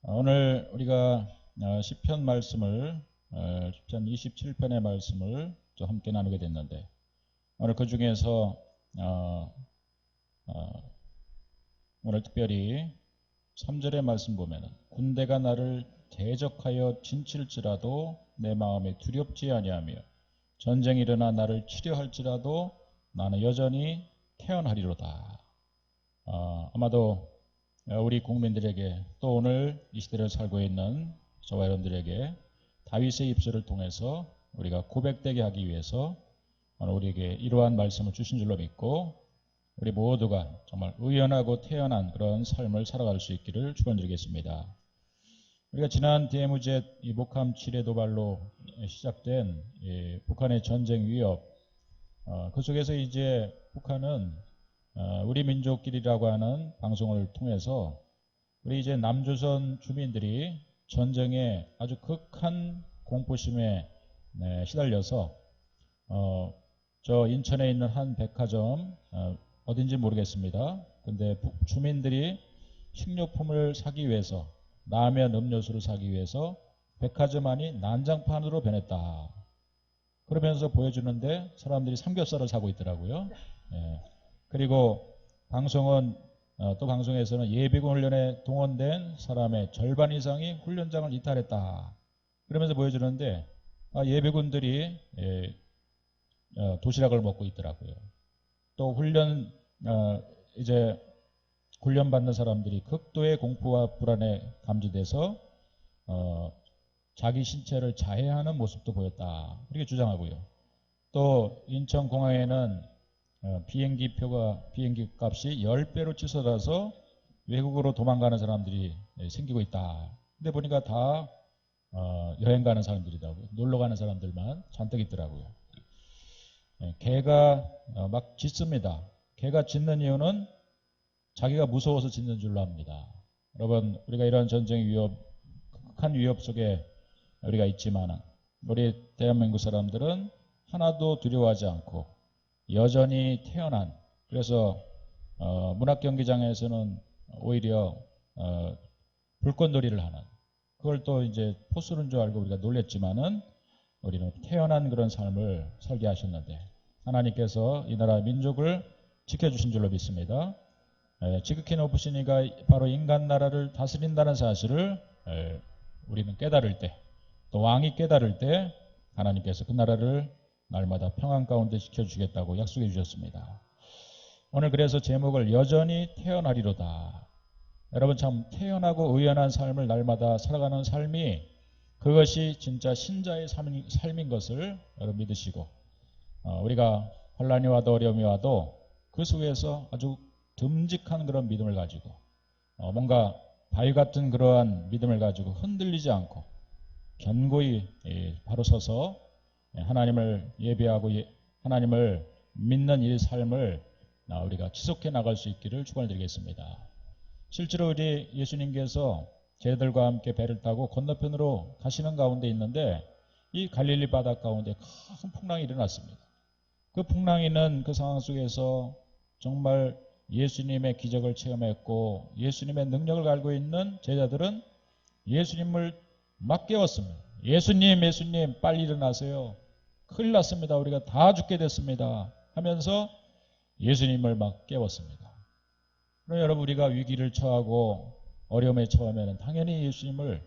오늘 우리가 시편 말씀을 시편 27편의 말씀을 좀 함께 나누게 됐는데, 오늘 그 중에서 오늘 특별히 3절의 말씀 보면은, 군대가 나를 대적하여 진칠지라도 내 마음에 두렵지 아니하며 전쟁이 일어나 나를 치려 할지라도 나는 여전히 태어나리로다. 아마도 우리 국민들에게, 또 오늘 이 시대를 살고 있는 저와 여러분들에게 다윗의 입술을 통해서 우리가 고백되게 하기 위해서 오늘 우리에게 이러한 말씀을 주신 줄로 믿고, 우리 모두가 정말 의연하고 태어난 그런 삶을 살아갈 수 있기를 축원드리겠습니다. 우리가 지난 대무제 이 목함 7회 도발로 시작된 북한의 전쟁 위협, 그 속에서 이제 북한은 우리 민족끼리라고 하는 방송을 통해서 우리 이제 남조선 주민들이 전쟁에 아주 극한 공포심에 시달려서 저 인천에 있는 한 백화점, 어딘지 모르겠습니다. 근데 주민들이 식료품을 사기 위해서, 라면, 음료수를 사기 위해서 백화점 안이 난장판으로 변했다. 그러면서 보여주는데 사람들이 삼겹살을 사고 있더라고요. 그리고 방송은 또 방송에서는 예비군 훈련에 동원된 사람의 절반 이상이 훈련장을 이탈했다. 그러면서 보여주는데 예비군들이 도시락을 먹고 있더라고요. 또 이제 훈련받는 사람들이 극도의 공포와 불안에 감지돼서 자기 신체를 자해하는 모습도 보였다. 이렇게 주장하고요. 또 인천공항에는 비행기 값이 10배로 치솟아서 외국으로 도망가는 사람들이 생기고 있다. 근데 보니까 다 여행 가는 사람들이더라고요. 놀러 가는 사람들만 잔뜩 있더라고요. 개가 막 짖습니다. 개가 짖는 이유는 자기가 무서워서 짖는 줄로 압니다. 여러분, 우리가 이런 전쟁 위협, 극한 위협 속에 우리가 있지만 우리 대한민국 사람들은 하나도 두려워하지 않고 여전히 태어난, 그래서 문학경기장에서는 오히려 불꽃놀이를 하는, 그걸 또 이제 포스는 줄 알고 우리가 놀랬지만은 우리는 태어난 그런 삶을 살게 하셨는데, 하나님께서 이 나라 민족을 지켜주신 줄로 믿습니다. 지극히 높으신 이가 바로 인간 나라를 다스린다는 사실을 우리는 깨달을 때, 또 왕이 깨달을 때 하나님께서 그 나라를 날마다 평안 가운데 지켜주시겠다고 약속해 주셨습니다. 오늘 그래서 제목을 여전히 태어나리로다. 여러분, 참 태어나고 의연한 삶을 날마다 살아가는 삶이, 그것이 진짜 신자의 삶인 것을 여러분 믿으시고, 우리가 환난이 와도 어려움이 와도 그 속에서 아주 듬직한 그런 믿음을 가지고, 뭔가 바위 같은 그러한 믿음을 가지고 흔들리지 않고 견고히 바로 서서 하나님을 예배하고 하나님을 믿는 이 삶을 우리가 지속해 나갈 수 있기를 축원드리겠습니다. 실제로 우리 예수님께서 제자들과 함께 배를 타고 건너편으로 가시는 가운데 있는데, 이 갈릴리 바다 가운데 큰 풍랑이 일어났습니다. 그 풍랑이 있는 그 상황 속에서 정말 예수님의 기적을 체험했고 예수님의 능력을 알고 있는 제자들은 예수님을 막 깨웠습니다. 예수님, 예수님, 빨리 일어나세요. 큰일 났습니다. 우리가 다 죽게 됐습니다. 하면서 예수님을 막 깨웠습니다. 그럼 여러분, 우리가 위기를 처하고 어려움에 처하면 당연히 예수님을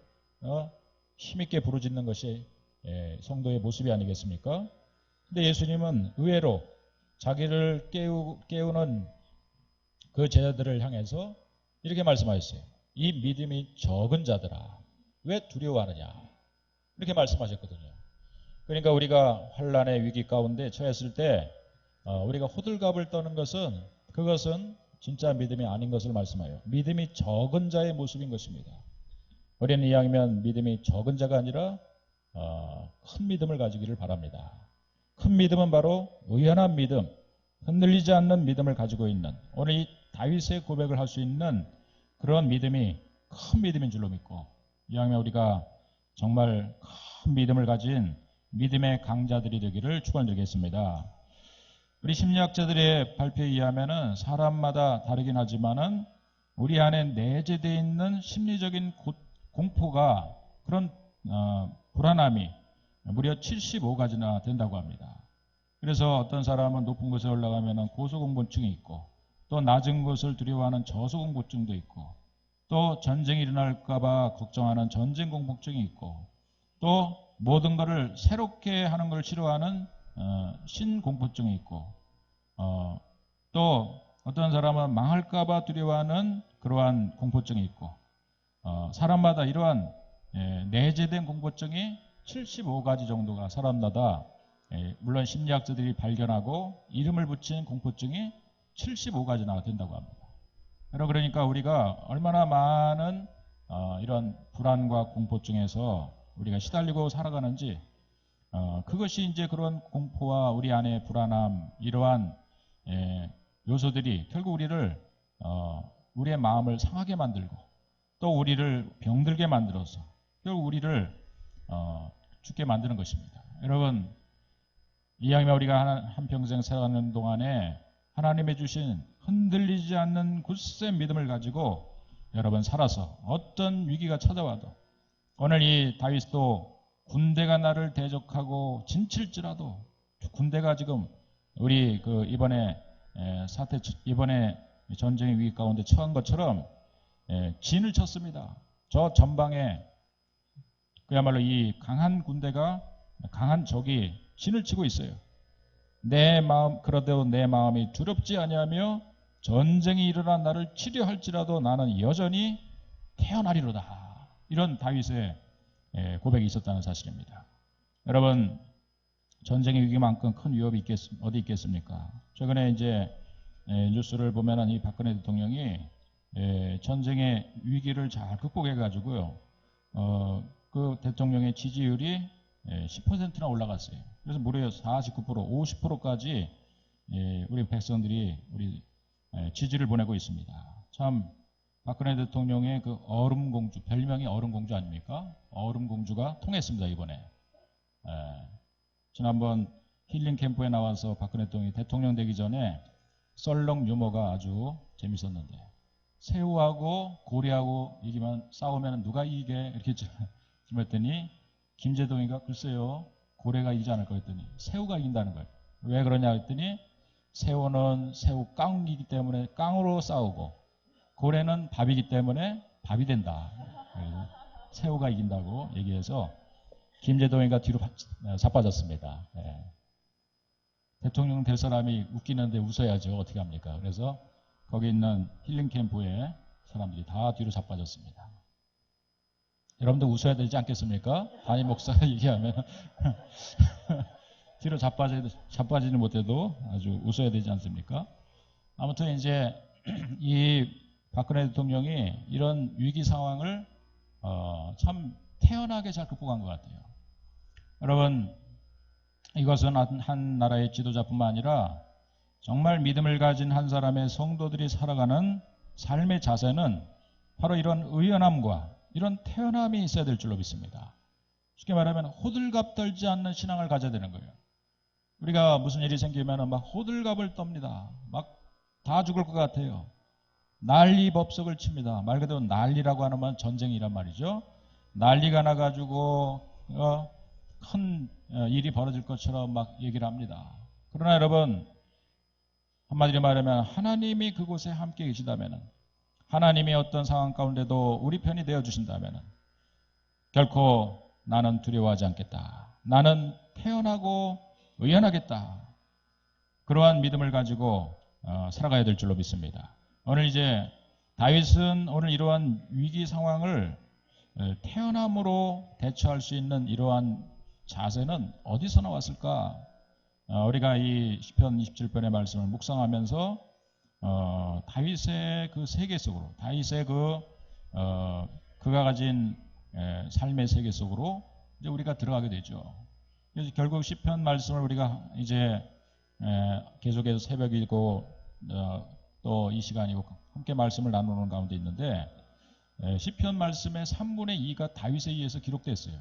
힘있게 부르짖는 것이 성도의 모습이 아니겠습니까? 근데 예수님은 의외로 자기를 깨우는 그 제자들을 향해서 이렇게 말씀하셨어요. 이 믿음이 적은 자들아, 왜 두려워하느냐, 이렇게 말씀하셨거든요. 그러니까 우리가 환난의 위기 가운데 처했을 때 우리가 호들갑을 떠는 것은, 그것은 진짜 믿음이 아닌 것을 말씀해요. 믿음이 적은 자의 모습인 것입니다. 우리는 이왕이면 믿음이 적은 자가 아니라 큰 믿음을 가지기를 바랍니다. 큰 믿음은 바로 의연한 믿음, 흔들리지 않는 믿음을 가지고 있는, 오늘 이 다윗의 고백을 할 수 있는 그런 믿음이 큰 믿음인 줄로 믿고, 이왕이면 우리가 정말 큰 믿음을 가진 믿음의 강자들이 되기를 축원드리겠습니다. 우리 심리학자들의 발표에 의하면은 사람마다 다르긴 하지만은 우리 안에 내재되어 있는 심리적인 공포가 그런 불안함이 무려 75가지나 된다고 합니다. 그래서 어떤 사람은 높은 곳에 올라가면 고소공포증이 있고 또 낮은 곳을 두려워하는 저소공포증도 있고 또 전쟁이 일어날까 봐 걱정하는 전쟁공포증이 있고 또 모든 것을 새롭게 하는 걸 싫어하는 신공포증이 있고 또 어떤 사람은 망할까 봐 두려워하는 그러한 공포증이 있고 사람마다 이러한 내재된 공포증이 75가지 정도가 사람마다 물론 심리학자들이 발견하고 이름을 붙인 공포증이 75가지나 된다고 합니다. 그러니까 우리가 얼마나 많은 이런 불안과 공포증에서 우리가 시달리고 살아가는지 그것이 이제 그런 공포와 우리 안의 불안함 이러한 요소들이 결국 우리를 우리의 마음을 상하게 만들고 또 우리를 병들게 만들어서 결국 우리를 죽게 만드는 것입니다. 여러분 이왕이면 우리가 한평생 살아가는 동안에 하나님의 주신 흔들리지 않는 굳센 믿음을 가지고 여러분 살아서 어떤 위기가 찾아와도 오늘 이 다윗도 군대가 나를 대적하고 진칠지라도 군대가 지금 우리 그 이번에 이번에 전쟁의 위기 가운데 처한 것처럼 진을 쳤습니다. 저 전방에 그야말로 이 강한 군대가 강한 적이 진을 치고 있어요. 내 마음 그러되도 내 마음이 두렵지 아니하며 전쟁이 일어나 나를 치료할지라도 나는 여전히 태어나리로다. 이런 다윗의 고백이 있었다는 사실입니다. 여러분 전쟁의 위기만큼 큰 위협이 어디 있겠습니까? 최근에 이제 뉴스를 보면은 이 박근혜 대통령이 전쟁의 위기를 잘 극복해 가지고요. 그 대통령의 지지율이 10%나 올라갔어요. 그래서 무려 49%, 50%까지 우리 백성들이 우리 지지를 보내고 있습니다. 참 박근혜 대통령의 그 얼음공주, 별명이 얼음공주 아닙니까? 얼음공주가 통했습니다, 이번에. 지난번 힐링 캠프에 나와서 박근혜 대통령 되기 전에 썰렁 유머가 아주 재밌었는데 새우하고 고래하고 싸우면 누가 이기게 이렇게 했더니 김제동이가 글쎄요 고래가 이기지 않을 거 했더니 새우가 이긴다는 거예요. 왜 그러냐 했더니 새우는 새우 깡이기 때문에 깡으로 싸우고 고래는 밥이기 때문에 밥이 된다. 새우가 이긴다고 얘기해서 김제동이가 뒤로 자빠졌습니다. 대통령 될 사람이 웃기는데 웃어야죠. 어떻게 합니까? 그래서 거기 있는 힐링 캠프에 사람들이 다 뒤로 자빠졌습니다. 여러분도 웃어야 되지 않겠습니까? 담임 목사가 얘기하면 뒤로 자빠지는 못해도 아주 웃어야 되지 않습니까? 아무튼 이제 이 박근혜 대통령이 이런 위기 상황을 참 태연하게 잘 극복한 것 같아요. 여러분 이것은 한 나라의 지도자뿐만 아니라 정말 믿음을 가진 한 사람의 성도들이 살아가는 삶의 자세는 바로 이런 의연함과 이런 태연함이 있어야 될 줄로 믿습니다. 쉽게 말하면 호들갑 떨지 않는 신앙을 가져야 되는 거예요. 우리가 무슨 일이 생기면 막 호들갑을 떱니다. 막 다 죽을 것 같아요. 난리 법석을 칩니다. 말 그대로 난리라고 하는 건 전쟁이란 말이죠. 난리가 나가지고 큰 일이 벌어질 것처럼 막 얘기를 합니다. 그러나 여러분 한마디로 말하면 하나님이 그곳에 함께 계시다면 하나님이 어떤 상황 가운데도 우리 편이 되어주신다면 결코 나는 두려워하지 않겠다. 나는 태어나고 의연하겠다. 그러한 믿음을 가지고 살아가야 될 줄로 믿습니다. 오늘 이제 다윗은 오늘 이러한 위기 상황을 태어남으로 대처할 수 있는 이러한 자세는 어디서 나왔을까? 우리가 이 시편 27편의 말씀을 묵상하면서 다윗의 그 세계 속으로 다윗의 그가 가진 삶의 세계 속으로 이제 우리가 들어가게 되죠. 그래서 결국 시편 말씀을 우리가 이제 계속해서 새벽이고 또 이 시간이고 함께 말씀을 나누는 가운데 있는데 시편 말씀의 3분의 2가 다윗에 의해서 기록됐어요.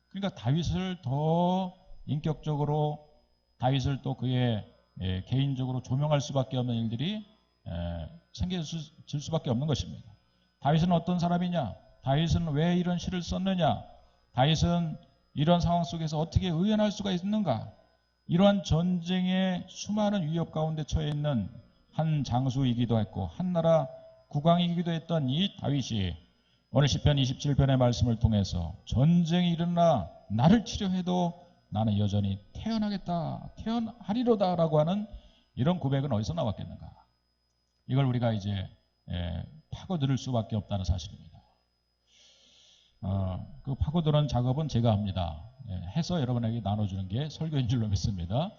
그러니까 다윗을 더 인격적으로 다윗을 또 그의 개인적으로 조명할 수밖에 없는 일들이 생겨질 수밖에 없는 것입니다. 다윗은 어떤 사람이냐? 다윗은 왜 이런 시를 썼느냐? 다윗은 이런 상황 속에서 어떻게 의연할 수가 있는가? 이러한 전쟁의 수많은 위협 가운데 처해 있는 한 장수이기도 했고 한 나라 국왕이기도 했던 이 다윗이 오늘 시편 27편의 말씀을 통해서 전쟁이 일어나 나를 치료해도 나는 여전히 태어나겠다, 태어나리로다 라고 하는 이런 고백은 어디서 나왔겠는가? 이걸 우리가 이제 파고들 수밖에 없다는 사실입니다. 그 파고드는 작업은 제가 합니다. 해서 여러분에게 나눠주는 게 설교인 줄로 믿습니다.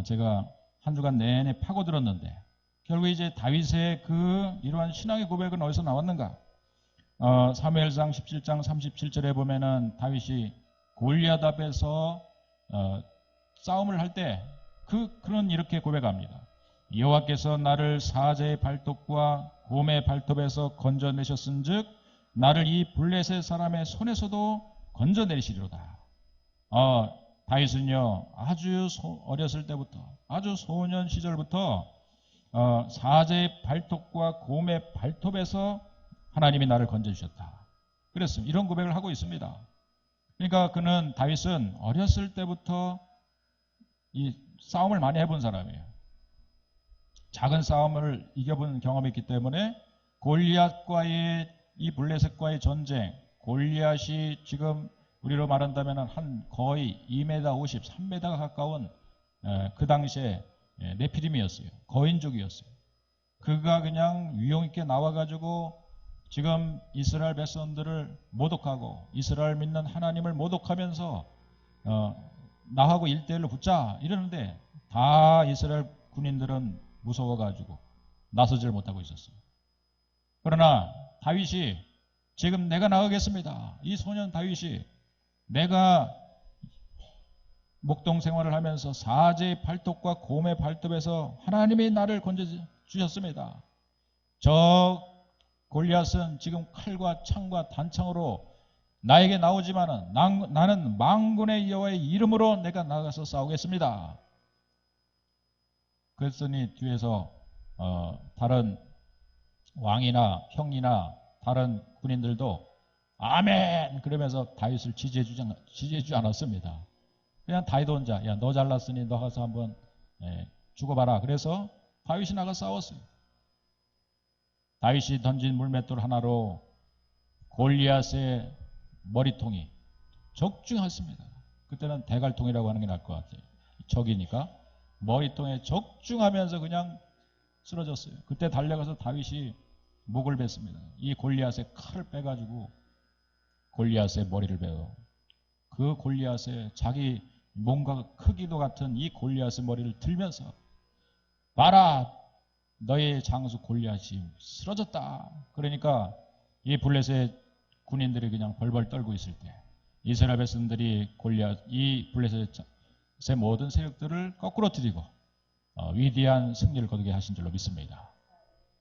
제가 한 주간 내내 파고들었는데 결국 이제 다윗의 이러한 신앙의 고백은 어디서 나왔는가? 사무엘상 17장 37절에 보면은 다윗이 골리앗 앞에서 싸움을 할 때 그런 이렇게 고백합니다. 여호와께서 나를 사자의 발톱과 곰의 발톱에서 건져내셨은즉 나를 이 블레셋 사람의 손에서도 건져내시리로다. 다윗은요 아주 어렸을 때부터 아주 소년 시절부터 사자의 발톱과 곰의 발톱에서 하나님이 나를 건져주셨다. 그랬습니다. 이런 고백을 하고 있습니다. 그러니까 다윗은 어렸을 때부터 이 싸움을 많이 해본 사람이에요. 작은 싸움을 이겨본 경험이 있기 때문에 골리앗과의 이 블레셋과의 전쟁, 골리앗이 지금 우리로 말한다면 한 거의 2m 50, 3m 가까운 그 당시에 네피림이었어요. 거인족이었어요. 그가 그냥 위용 있게 나와가지고 지금 이스라엘 백성들을 모독하고 이스라엘 믿는 하나님을 모독하면서 나하고 1대1로 붙자 이러는데 다 이스라엘 군인들은 무서워가지고 나서질 못하고 있었어요. 그러나 다윗이 지금 내가 나가겠습니다. 이 소년 다윗이 내가 목동 생활을 하면서 사자의 발톱과 곰의 발톱에서 하나님이 나를 건져주셨습니다. 저 골리앗은 지금 칼과 창과 단창으로 나에게 나오지만은 나는 만군의 여호와의 이름으로 내가 나가서 싸우겠습니다. 그랬더니 뒤에서 다른 왕이나 형이나 다른 군인들도 아멘 그러면서 다윗을 지지해주지 않았습니다. 그냥 다윗 혼자 야 너 잘났으니 너 가서 한번 죽어봐라. 그래서 다윗이 나가 싸웠어요. 다윗이 던진 물맷돌 하나로 골리앗의 머리통이 적중했습니다. 그때는 대갈통이라고 하는 게 나을 것 같아요. 적이니까 머리통에 적중하면서 그냥 쓰러졌어요. 그때 달려가서 다윗이 목을 뱄습니다. 이 골리앗의 칼을 빼가지고 골리앗의 머리를 베어 그 골리앗의 자기 몸과 크기도 같은 이 골리앗의 머리를 들면서 봐라 너의 장수 골리앗이 쓰러졌다. 그러니까 이 블레셋 군인들이 그냥 벌벌 떨고 있을 때 이스라엘 백성들이 이 블레셋의 모든 세력들을 거꾸로 들이고 위대한 승리를 거두게 하신 줄로 믿습니다.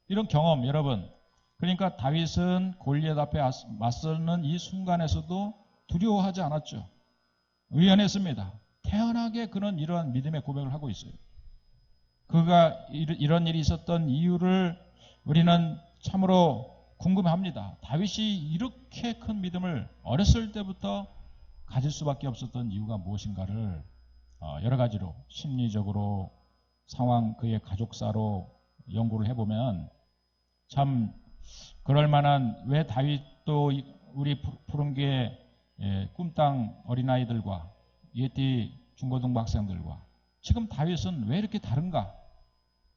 이런 경험 여러분 그러니까 다윗은 골리앗 앞에 맞서는 이 순간에서도 두려워하지 않았죠. 의연했습니다. 태연하게 그는 이러한 믿음의 고백을 하고 있어요. 그가 이런 일이 있었던 이유를 우리는 참으로 궁금합니다. 다윗이 이렇게 큰 믿음을 어렸을 때부터 가질 수밖에 없었던 이유가 무엇인가를 여러 가지로 심리적으로 상황 그의 가족사로 연구를 해보면 참 그럴 만한 왜 다윗도 우리 푸른교회 꿈땅 어린아이들과 예띠 중고등부 학생들과 지금 다윗은 왜 이렇게 다른가?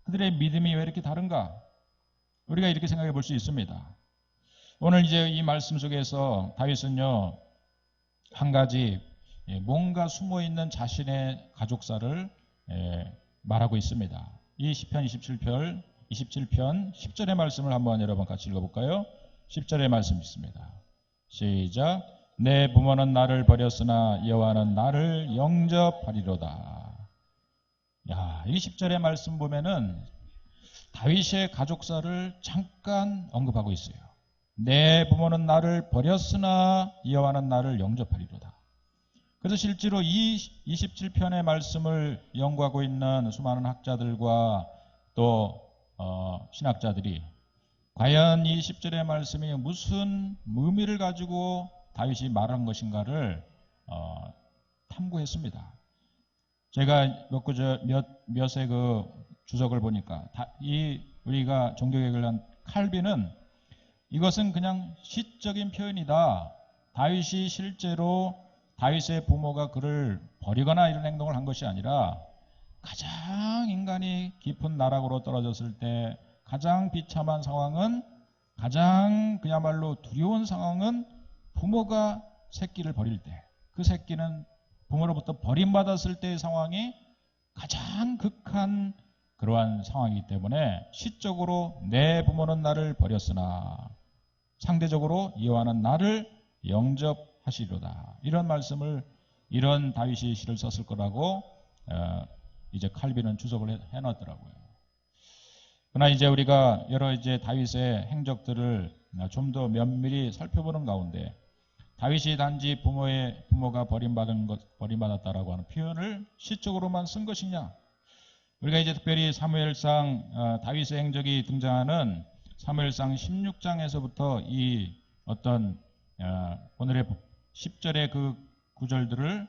그들의 믿음이 왜 이렇게 다른가? 우리가 이렇게 생각해 볼 수 있습니다. 오늘 이제 이 말씀 속에서 다윗은요 한 가지 뭔가 숨어있는 자신의 가족사를 말하고 있습니다. 이 시편 27편 10절의 말씀을 한번 여러분 같이 읽어볼까요? 10절의 말씀 있습니다. 시작. 내 부모는 나를 버렸으나 여호와는 나를 영접하리로다. 야, 이 10절의 말씀 보면은 다윗의 가족사를 잠깐 언급하고 있어요. 내 부모는 나를 버렸으나 여호와는 나를 영접하리로다. 그래서 실제로 이 27편의 말씀을 연구하고 있는 수많은 학자들과 또 신학자들이 과연 이 10절의 말씀이 무슨 의미를 가지고 다윗이 말한 것인가를 탐구했습니다. 제가 몇의 그 주석을 보니까 우리가 종교개혁을 한 칼빈은 이것은 그냥 시적인 표현이다. 다윗이 실제로 다윗의 부모가 그를 버리거나 이런 행동을 한 것이 아니라 가장 인간이 깊은 나락으로 떨어졌을 때 가장 비참한 상황은, 가장 그야말로 두려운 상황은 부모가 새끼를 버릴 때, 그 새끼는 부모로부터 버림받았을 때의 상황이 가장 극한 그러한 상황이기 때문에 시적으로 내 부모는 나를 버렸으나 상대적으로 여호와는 나를 영접하시리로다. 이런 말씀을, 이런 다윗이 시를 썼을 거라고 이제 칼빈은 주석을 해놨더라고요. 그러나 이제 우리가 여러 이제 다윗의 행적들을 좀 더 면밀히 살펴보는 가운데 다윗이 단지 부모가 버림받았다라고 하는 표현을 시적으로만 쓴 것이냐? 우리가 이제 특별히 사무엘상 다윗의 행적이 등장하는 사무엘상 16장에서부터 이 어떤 오늘의 10절의 그 구절들을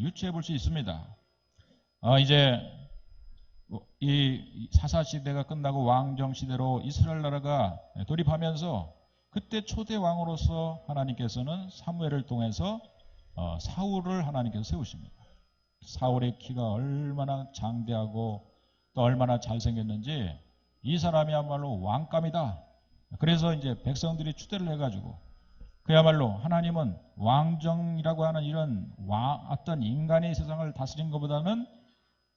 유추해 볼 수 있습니다. 이제 이 사사시대가 끝나고 왕정시대로 이스라엘 나라가 돌입하면서 그때 초대 왕으로서 하나님께서는 사무엘을 통해서 사울을 하나님께서 세우십니다. 사울의 키가 얼마나 장대하고 또 얼마나 잘생겼는지 이 사람이야말로 왕감이다. 그래서 이제 백성들이 추대를 해가지고 그야말로 하나님은 왕정이라고 하는 이런 어떤 인간의 세상을 다스린 것보다는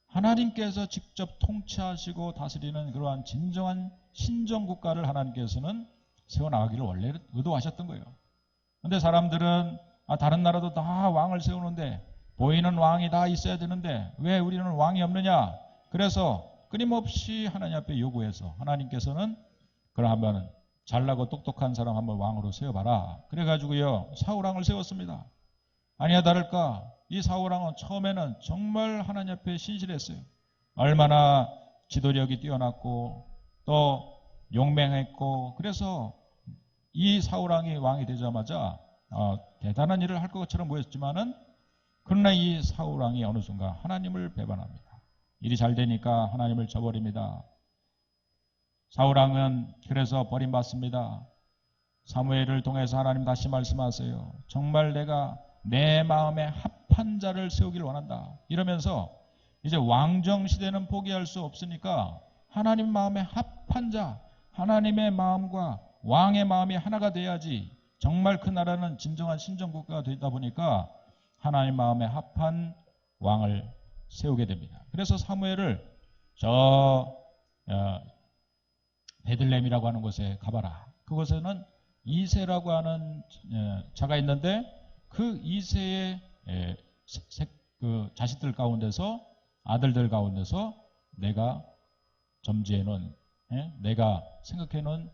하나님께서 직접 통치하시고 다스리는 그러한 진정한 신정국가를 하나님께서는 세워나가기를 원래 의도하셨던 거예요. 그런데 사람들은 다른 나라도 다 왕을 세우는데 보이는 왕이 다 있어야 되는데 왜 우리는 왕이 없느냐? 그래서 끊임없이 하나님 앞에 요구해서 하나님께서는 그러면 잘나고 똑똑한 사람 한번 왕으로 세워봐라. 그래가지고요 사울왕을 세웠습니다. 아니야 다를까 이 사울왕은 처음에는 정말 하나님 앞에 신실했어요. 얼마나 지도력이 뛰어났고 또 용맹했고 그래서 이 사울왕이 왕이 되자마자 대단한 일을 할 것처럼 보였지만은 그러나 이 사울왕이 어느 순간 하나님을 배반합니다. 일이 잘 되니까 하나님을 저버립니다. 사울왕은 그래서 버림받습니다. 사무엘을 통해서 하나님 다시 말씀하세요. 정말 내가 내 마음에 합한 자를 세우길 원한다. 이러면서 이제 왕정 시대는 포기할 수 없으니까 하나님 마음에 합한 자, 하나님의 마음과 왕의 마음이 하나가 돼야지 정말 그 나라는 진정한 신정국가가 되다 보니까 하나님 마음에 합한 왕을 세우게 됩니다. 그래서 사무엘을 베들레헴이라고 하는 곳에 가봐라. 그곳에는 이새라고 하는 자가 있는데 그 이새의 그 자식들 가운데서 아들들 가운데서 내가 점지해 놓은 내가 생각해 놓은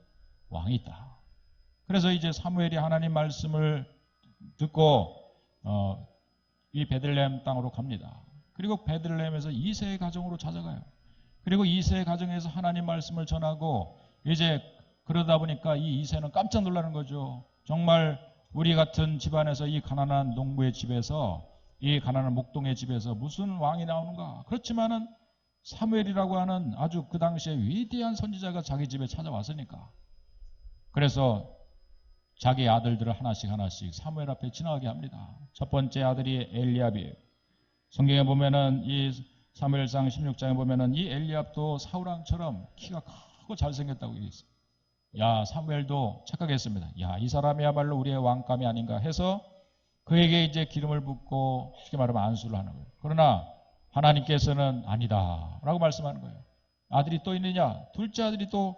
왕이 있다. 그래서 이제 사무엘이 하나님 말씀을 듣고 이 베들레헴 땅으로 갑니다. 그리고 베들레헴에서 이새의 가정으로 찾아가요. 그리고 이새의 가정에서 하나님 말씀을 전하고 이제 그러다 보니까 이 이새는 깜짝 놀라는 거죠. 정말 우리 같은 집안에서 이 가난한 농부의 집에서 이 가난한 목동의 집에서 무슨 왕이 나오는가. 그렇지만은 사무엘이라고 하는 아주 그 당시에 위대한 선지자가 자기 집에 찾아왔으니까 그래서 자기 아들들을 하나씩 사무엘 앞에 지나가게 합니다. 첫 번째 아들이 엘리압이에요. 성경에 보면은 이 사무엘상 16장에 보면은 이 엘리압도 사울왕처럼 키가 크고 잘생겼다고 얘기했어요. 야 사무엘도 착각했습니다. 야 이 사람이야말로 우리의 왕감이 아닌가 해서 그에게 이제 기름을 붓고 쉽게 말하면 안수를 하는 거예요. 그러나 하나님께서는 아니다 라고 말씀하는 거예요. 아들이 또 있느냐? 둘째 아들이 또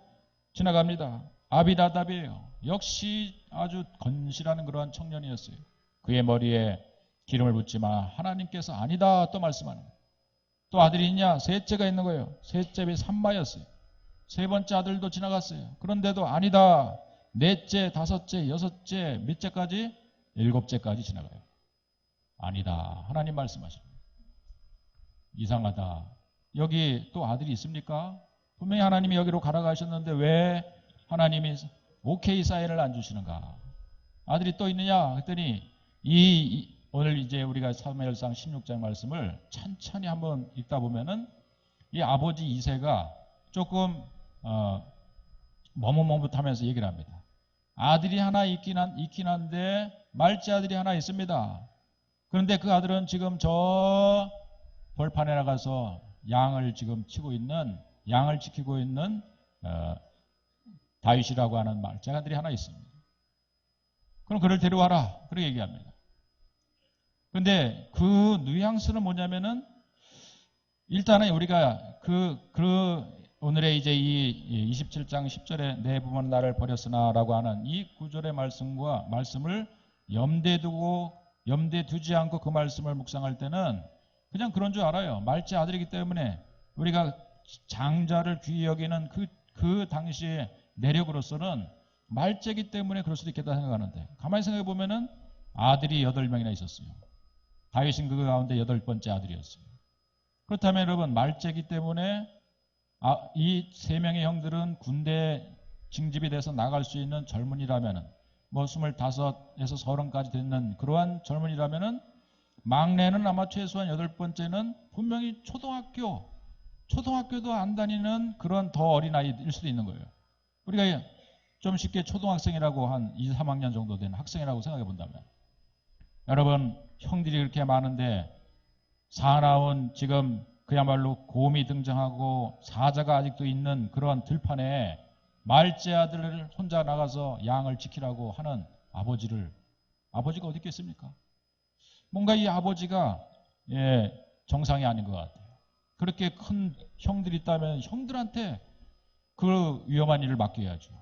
지나갑니다. 아비나답이에요. 역시 아주 건실한 그러한 청년이었어요. 그의 머리에 기름을 붓지만 하나님께서 아니다 또 말씀하는 거예요. 또 아들이 있냐? 셋째가 있는 거예요. 셋째가 삼마였어요. 세 번째 아들도 지나갔어요. 그런데도 아니다. 넷째, 다섯째, 여섯째, 몇째까지? 일곱째까지 지나가요. 아니다. 하나님 말씀하십니다. 이상하다. 여기 또 아들이 있습니까? 분명히 하나님이 여기로 가라 가셨는데 왜 하나님이 오케이 사인을 안 주시는가? 아들이 또 있느냐? 했더니 오늘 이제 우리가 사무엘상 16장 말씀을 천천히 한번 읽다 보면은 이 아버지 이새가 조금 머뭇머뭇하면서 얘기를 합니다. 아들이 하나 있긴 한데 말째 아들이 하나 있습니다. 그런데 그 아들은 지금 저 벌판에 나가서 양을 지키고 있는 다윗이라고 하는 말째 아들이 하나 있습니다. 그럼 그를 데려와라. 그렇게 얘기합니다. 그런데 그 뉘앙스는 뭐냐면은 일단은 우리가 오늘의 이제 이 27장 10절에 내 부모는 나를 버렸으나라고 하는 이 구절의 말씀을 염두에 두지 않고 그 말씀을 묵상할 때는 그냥 그런 줄 알아요. 말째 아들이기 때문에 우리가 장자를 귀히 여기는 그 당시의 내력으로서는 말째이기 때문에 그럴 수도 있겠다 생각하는데 가만히 생각해 보면은 아들이 8명이나 있었어요. 다윗은 그 가운데 8번째 아들이었어요. 그렇다면 여러분 말째이기 때문에 이 3명의 형들은 군대 징집이 돼서 나갈 수 있는 젊은이라면은 뭐 25에서 30까지 되는 그러한 젊은이라면은 막내는 아마 최소한 8번째는 분명히 초등학교도 안 다니는 그런 더 어린 아이일 수도 있는 거예요. 우리가 좀 쉽게 초등학생이라고 한 2, 3학년 정도 되는 학생이라고 생각해 본다면 여러분 형들이 그렇게 많은데 사나운 지금 그야말로 곰이 등장하고 사자가 아직도 있는 그런 들판에 말째 아들을 혼자 나가서 양을 지키라고 하는 아버지가 어디 있겠습니까? 뭔가 이 아버지가 정상이 아닌 것 같아요. 그렇게 큰 형들이 있다면 형들한테 그 위험한 일을 맡겨야죠.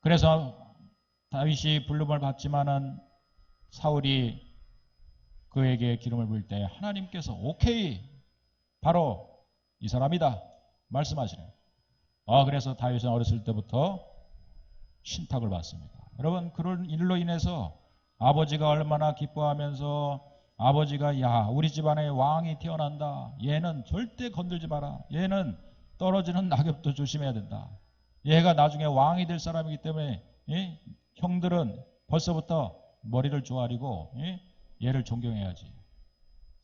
그래서 다윗이 부름을 받지만은 사울이 그에게 기름을 부을 때 하나님께서 오케이 바로 이 사람이다 말씀하시네요. 그래서 다윗은 어렸을 때부터 신탁을 받습니다. 여러분 그런 일로 인해서 아버지가 얼마나 기뻐하면서 아버지가 야 우리 집안에 왕이 태어난다. 얘는 절대 건들지 마라. 얘는 떨어지는 낙엽도 조심해야 된다. 얘가 나중에 왕이 될 사람이기 때문에 형들은 벌써부터 머리를 조아리고 얘를 존경해야지.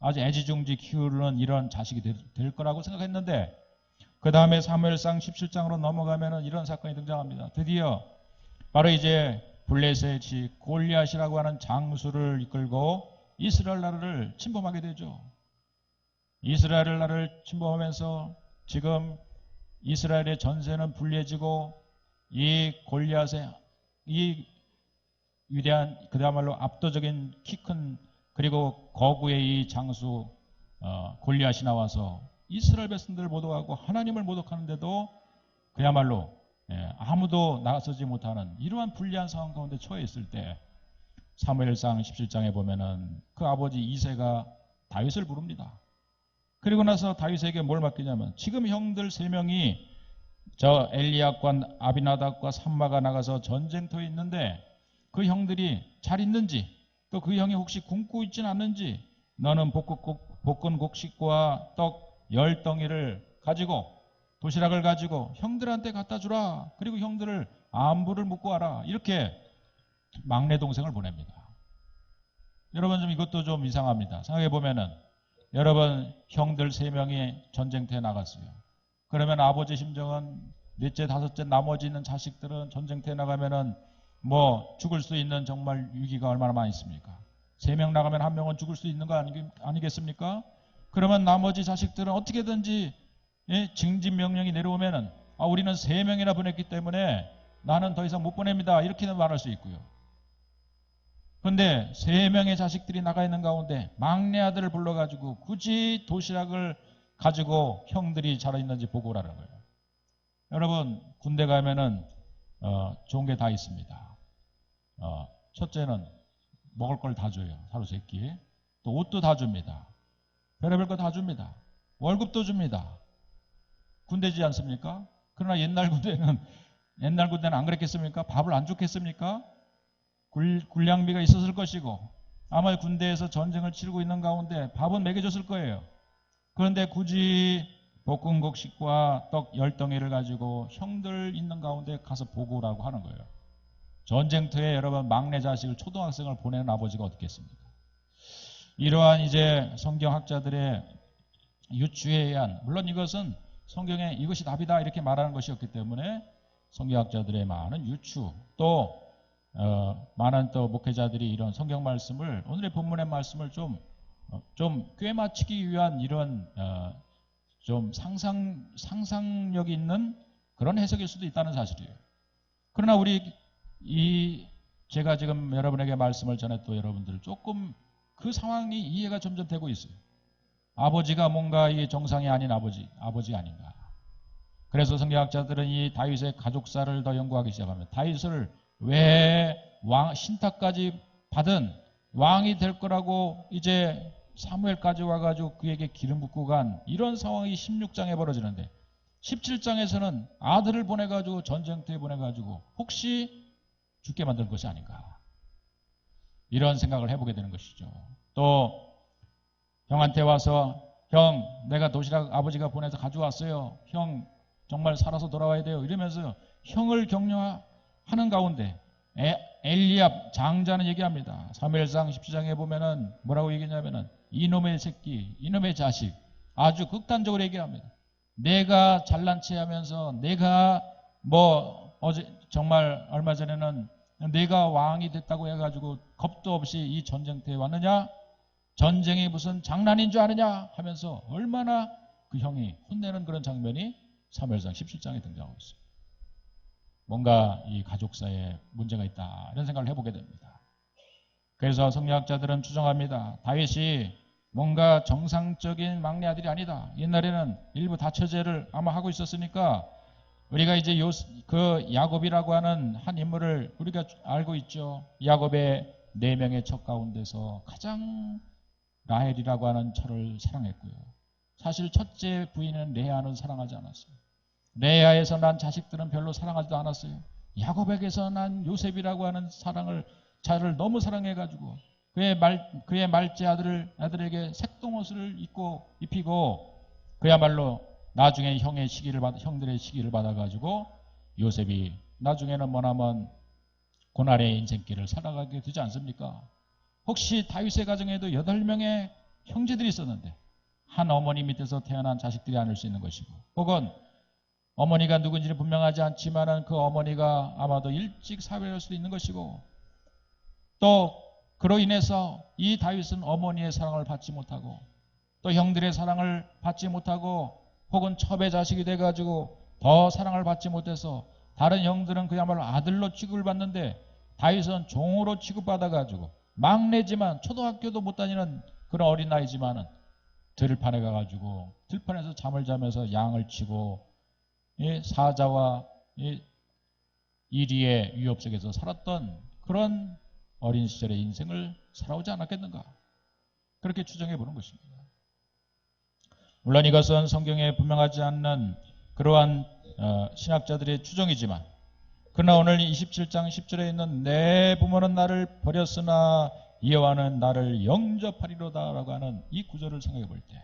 아주 애지중지 키우는 이런 자식이 될 거라고 생각했는데 그 다음에 사무엘상 17장으로 넘어가면 이런 사건이 등장합니다. 드디어 바로 이제 블레셋이 골리앗이라고 하는 장수를 이끌고 이스라엘 나라를 침범하게 되죠. 이스라엘 나라를 침범하면서 지금 이스라엘의 전세는 불리해지고 이 골리앗의 이 위대한 그야말로 압도적인 키 큰 그리고 거구의 이 장수 골리앗이 나와서 이스라엘 백성들을 모독하고 하나님을 모독하는데도 그야말로 아무도 나서지 못하는 이러한 불리한 상황 가운데 처해 있을 때 사무엘상 17장에 보면은 그 아버지 이새가 다윗을 부릅니다. 그리고 나서 다윗에게 뭘 맡기냐면 지금 형들 3명이 저 엘리압과 아비나답과 삼마가 나가서 전쟁터에 있는데 그 형들이 잘 있는지 또 그 형이 혹시 굶고 있지는 않는지 너는 볶은 곡식과 떡 10덩이를 가지고 도시락을 가지고 형들한테 갖다 주라. 그리고 형들을 안부를 묻고 와라. 이렇게 막내 동생을 보냅니다. 여러분 좀 이것도 좀 이상합니다. 생각해 보면은 여러분 형들 3명이 전쟁터에 나갔어요. 그러면 아버지 심정은 넷째 다섯째 나머지 있는 자식들은 전쟁터에 나가면은 뭐 죽을 수 있는 정말 위기가 얼마나 많이 있습니까? 3명 나가면 1명은 죽을 수 있는 거 아니겠습니까? 그러면 나머지 자식들은 어떻게든지 징집 명령이 내려오면은 우리는 3명이나 보냈기 때문에 나는 더 이상 못 보냅니다. 이렇게는 말할 수 있고요. 그런데 3명의 자식들이 나가 있는 가운데 막내 아들을 불러가지고 굳이 도시락을 가지고 형들이 잘 있는지 보고 오라는 거예요. 여러분 군대 가면은 좋은 게 다 있습니다. 첫째는 먹을 걸 다 줘요. 하루 3끼. 또 옷도 다 줍니다. 별의별 거 다 줍니다. 월급도 줍니다. 군대지 않습니까? 그러나 옛날 군대는 안 그랬겠습니까? 밥을 안 줬겠습니까? 군량비가 있었을 것이고 아마 군대에서 전쟁을 치르고 있는 가운데 밥은 먹여줬을 거예요. 그런데 굳이 볶은 곡식과 떡 10덩이를 가지고 형들 있는 가운데 가서 보고라고 하는 거예요. 전쟁터에 여러분 막내 자식을 초등학생을 보내는 아버지가 어떻겠습니까? 이러한 이제 성경학자들의 유추에 의한, 물론 이것은 성경에 이것이 답이다 이렇게 말하는 것이었기 때문에 성경학자들의 많은 유추, 또 많은 또 목회자들이 이런 성경 말씀을, 오늘의 본문의 말씀을 좀 꿰맞추기 위한 이런 좀 상상력 있는 그런 해석일 수도 있다는 사실이에요. 그러나 제가 지금 여러분에게 말씀을 전해 또 여러분들 조금 그 상황이 이해가 점점 되고 있어요. 아버지가 뭔가 이 정상이 아닌 아버지가 아닌가. 그래서 성경학자들은 이 다윗의 가족사를 더 연구하기 시작합니다. 다윗을 왜 신탁까지 받은 왕이 될 거라고 이제 사무엘까지 와가지고 그에게 기름 붓고 간 이런 상황이 16장에 벌어지는데 17장에서는 아들을 보내가지고 전쟁터에 보내가지고 혹시 죽게 만든 것이 아닌가. 이런 생각을 해보게 되는 것이죠. 또 형한테 와서 형, 내가 도시락 아버지가 보내서 가져왔어요. 형 정말 살아서 돌아와야 돼요. 이러면서 형을 격려하는 가운데 엘리압 장자는 얘기합니다. 사무엘상 17장에 보면은 뭐라고 얘기하냐면은 이놈의 새끼, 이놈의 자식, 아주 극단적으로 얘기합니다. 내가 잘난 체 하면서 내가 어제 정말 얼마 전에는 내가 왕이 됐다고 해가지고 겁도 없이 이 전쟁터에 왔느냐? 전쟁이 무슨 장난인 줄 아느냐? 하면서 얼마나 그 형이 혼내는 그런 장면이 사무엘상 17장에 등장하고 있어요. 뭔가 이 가족사에 문제가 있다 이런 생각을 해보게 됩니다. 그래서 성경학자들은 추정합니다. 다윗이 뭔가 정상적인 막내 아들이 아니다. 옛날에는 일부 다처제를 아마 하고 있었으니까 우리가 이제 그 야곱이라고 하는 한 인물을 우리가 알고 있죠. 야곱의 4명의 첩 가운데서 가장 라헬이라고 하는 처를 사랑했고요. 사실 첫째 부인은 레아는 사랑하지 않았어요. 레아에서 난 자식들은 별로 사랑하지도 않았어요. 야곱에게서 난 요셉이라고 하는 자를 너무 사랑해가지고 그의 말째 아들에게 색동옷을 입히고 그야말로 나중에 형들의 시기를 받아가지고 요셉이 나중에는 머나먼 고난의 인생길을 살아가게 되지 않습니까? 혹시 다윗의 가정에도 8명의 형제들이 있었는데 한 어머니 밑에서 태어난 자식들이 아닐 수 있는 것이고, 혹은 어머니가 누군지는 분명하지 않지만 그 어머니가 아마도 일찍 사별할 수도 있는 것이고, 또 그로 인해서 이 다윗은 어머니의 사랑을 받지 못하고 또 형들의 사랑을 받지 못하고 혹은 첩의 자식이 돼가지고 더 사랑을 받지 못해서 다른 형들은 그야말로 아들로 취급을 받는데 다윗은 종으로 취급받아가지고 막내지만 초등학교도 못 다니는 그런 어린 나이지만은 들판에 가가지고 들판에서 잠을 자면서 양을 치고 사자와 이리의 위협 속에서 살았던 그런 어린 시절의 인생을 살아오지 않았겠는가, 그렇게 추정해 보는 것입니다. 물론 이것은 성경에 분명하지 않는 그러한 신학자들의 추정이지만, 그러나 오늘 27장 10절에 있는 내 부모는 나를 버렸으나 여호와는 나를 영접하리로다 라고 하는 이 구절을 생각해 볼 때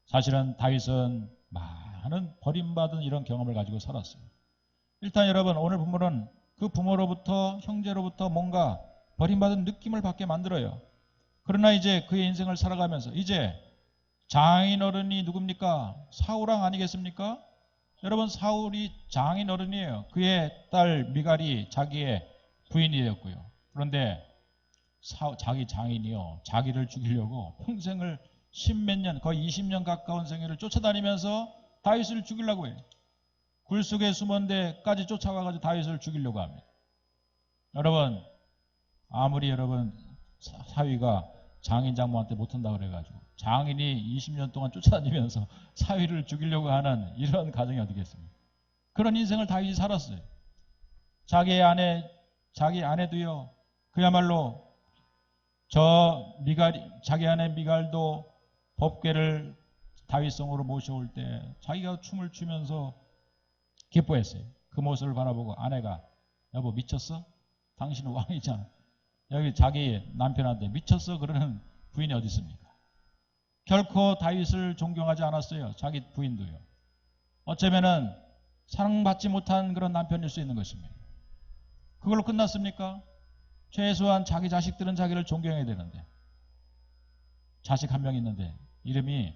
사실은 다윗은 많은 버림받은 이런 경험을 가지고 살았어요. 일단 여러분, 오늘 부모는 그 부모로부터 형제로부터 뭔가 버림받은 느낌을 받게 만들어요. 그러나 이제 그의 인생을 살아가면서 이제 장인어른이 누굽니까? 사울왕 아니겠습니까? 여러분, 사울이 장인어른이에요. 그의 딸 미갈이 자기의 부인이 되었고요. 그런데 자기 장인이요, 자기를 죽이려고 평생을 10몇 년, 거의 20년 가까운 생애를 쫓아다니면서 다윗을 죽이려고 해요. 굴속에 숨은 데까지 쫓아와가지고 다윗을 죽이려고 합니다. 여러분, 아무리 여러분 사위가 장인 장모한테 못한다고 그래가지고 장인이 20년 동안 쫓아다니면서 사위를 죽이려고 하는 이런 가정이 어디겠습니까? 그런 인생을 다윗이 살았어요. 자기 아내도요, 그야말로 자기 아내 미갈도 법궤를 다윗성으로 모셔올 때 자기가 춤을 추면서 기뻐했어요. 그 모습을 바라보고 아내가, 여보 미쳤어? 당신은 왕이잖아. 여기 자기 남편한테 미쳤어? 그러는 부인이 어디 있습니까? 결코 다윗을 존경하지 않았어요. 자기 부인도요. 어쩌면은 사랑받지 못한 그런 남편일 수 있는 것입니다. 그걸로 끝났습니까? 최소한 자기 자식들은 자기를 존경해야 되는데, 자식 한 명 있는데 이름이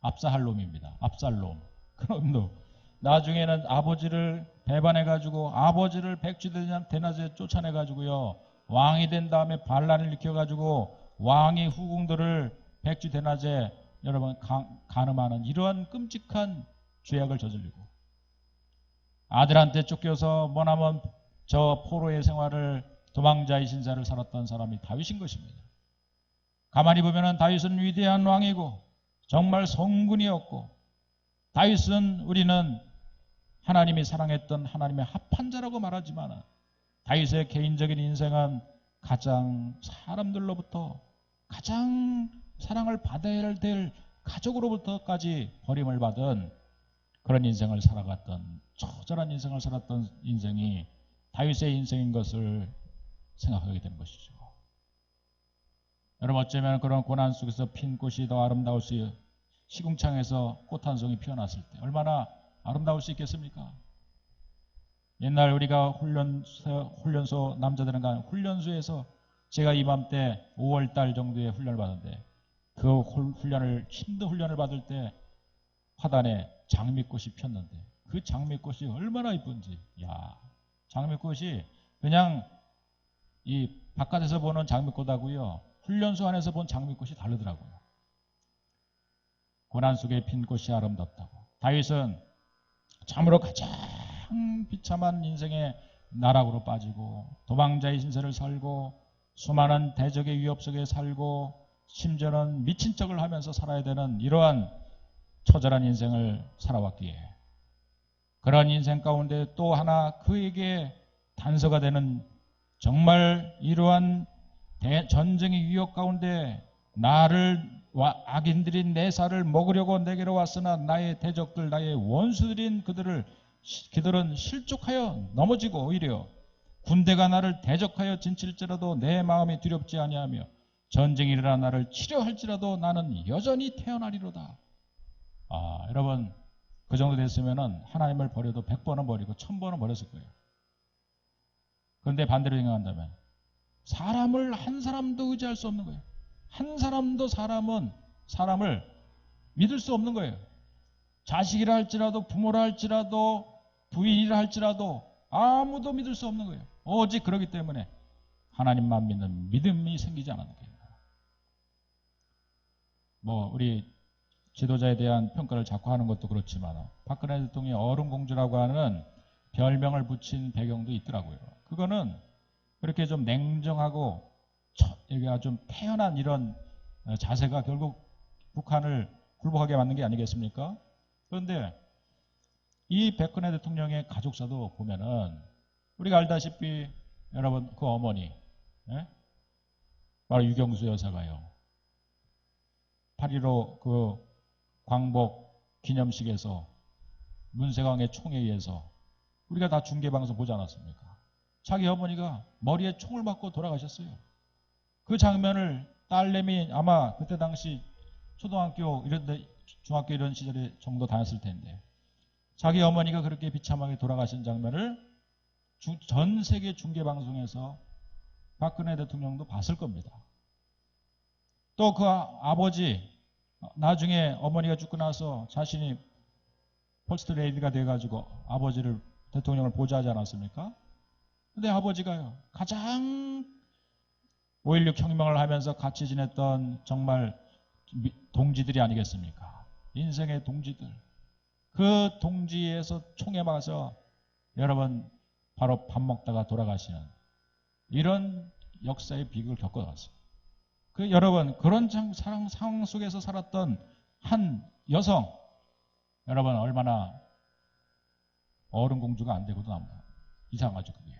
압사할롬입니다. 압살롬. 그놈도 나중에는 아버지를 배반해가지고 아버지를 백주대낮에 쫓아내가지고요, 왕이 된 다음에 반란을 일으켜가지고 왕의 후궁들을 백주대낮에 여러분 간음하는 이러한 끔찍한 죄악을 저지르고, 아들한테 쫓겨서 머나먼 저 포로의 생활을, 도망자의 신세를 살았던 사람이 다윗인 것입니다. 가만히 보면 다윗은 위대한 왕이고 정말 성군이었고, 다윗은 우리는 하나님이 사랑했던 하나님의 합한 자라고 말하지만, 다윗의 개인적인 인생은 가장 사람들로부터 가장 사랑을 받아야 될 가족으로부터까지 버림을 받은 그런 인생을 살아갔던, 처절한 인생을 살았던 인생이 다윗의 인생인 것을 생각하게 되는 것이죠. 여러분, 어쩌면 그런 고난 속에서 핀 꽃이 더 아름다울 수, 시궁창에서 꽃 한 송이 피어났을 때 얼마나 아름다울 수 있겠습니까? 옛날 우리가 훈련소 남자들은 가는 훈련소에서 제가 이맘때 5월달 정도에 훈련을 받았는데, 그 훈련을, 힘든 훈련을 받을 때 화단에 장미꽃이 폈는데 그 장미꽃이 얼마나 이쁜지, 야, 장미꽃이 그냥 이 바깥에서 보는 장미꽃하고요, 훈련소 안에서 본 장미꽃이 다르더라고요. 고난 속에 핀 꽃이 아름답다고. 다윗은 참으로 가장 비참한 인생의 나락으로 빠지고 도망자의 신세를 살고 수많은 대적의 위협 속에 살고 심지어는 미친 척을 하면서 살아야 되는 이러한 처절한 인생을 살아왔기에, 그런 인생 가운데 또 하나 그에게 단서가 되는, 정말 이러한 전쟁의 위협 가운데 나를, 악인들이 내 살을 먹으려고 내게로 왔으나 나의 대적들, 나의 원수들인 그들은 실족하여 넘어지고 오히려 군대가 나를 대적하여 진칠지라도 내 마음이 두렵지 아니하며 전쟁이 일어나 나를 치료할지라도 나는 여전히 태어나리로다. 여러분, 그 정도 됐으면 하나님을 버려도 100번은 버리고 1000번은 버렸을 거예요. 그런데 반대로 생각한다면 사람을 한 사람도 의지할 수 없는 거예요. 한 사람도 사람을 믿을 수 없는 거예요. 자식이라 할지라도, 부모라 할지라도, 부인이라 할지라도 아무도 믿을 수 없는 거예요. 오직 그러기 때문에 하나님만 믿는 믿음이 생기지 않았는 거예요. 우리 지도자에 대한 평가를 자꾸 하는 것도 그렇지만, 박근혜 대통령이 얼음공주라고 하는 별명을 붙인 배경도 있더라고요. 그거는 그렇게 좀 냉정하고 여기가 좀 태연한 이런 자세가 결국 북한을 굴복하게 만든 게 아니겠습니까? 그런데 이 박근혜 대통령의 가족사도 보면은 우리가 알다시피 여러분, 그 어머니, 바로 유경수 여사가요, 8.15 그 광복 기념식에서 문세광의 총에 의해서 우리가 다 중계방송 보지 않았습니까? 자기 어머니가 머리에 총을 맞고 돌아가셨어요. 그 장면을 딸내미, 아마 그때 당시 초등학교 이런데, 중학교 이런 시절에 정도 다녔을 텐데, 자기 어머니가 그렇게 비참하게 돌아가신 장면을 전 세계 중계방송에서 박근혜 대통령도 봤을 겁니다. 또 그 아버지, 나중에 어머니가 죽고 나서 자신이 퍼스트 레이디가 돼가지고 아버지를, 대통령을 보좌하지 않았습니까? 근데 아버지가요, 가장 5.16 혁명을 하면서 같이 지냈던 정말 동지들이 아니겠습니까? 인생의 동지들. 그 동지에서 총에 맞아서 여러분 바로 밥 먹다가 돌아가시는 이런 역사의 비극을 겪어왔어요. 여러분, 그런 상황 속에서 살았던 한 여성, 여러분 얼마나 어른공주가 안 되고도 남아요. 이상하죠. 그게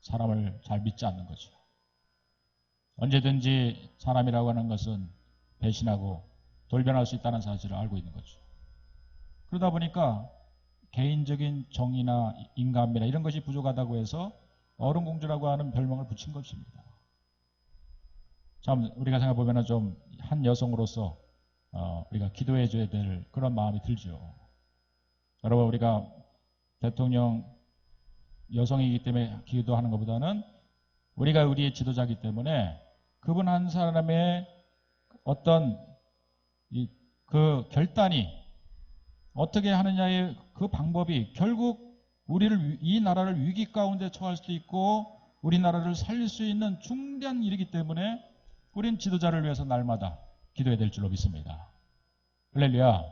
사람을 잘 믿지 않는 거죠. 언제든지 사람이라고 하는 것은 배신하고 돌변할 수 있다는 사실을 알고 있는 거죠. 그러다 보니까 개인적인 정의나 인간미나 이런 것이 부족하다고 해서 어른공주라고 하는 별명을 붙인 것입니다. 참 우리가 생각해보면 좀 한 여성으로서 우리가 기도해 줘야 될 그런 마음이 들죠. 여러분, 우리가 대통령 여성이기 때문에 기도하는 것보다는 우리가 우리의 지도자이기 때문에 그분 한 사람의 어떤 그 결단이 어떻게 하느냐의 그 방법이 결국 이 나라를 위기 가운데 처할 수도 있고 우리나라를 살릴 수 있는 중대한 일이기 때문에 우린 지도자를 위해서 날마다 기도해야 될 줄로 믿습니다. 할렐루야.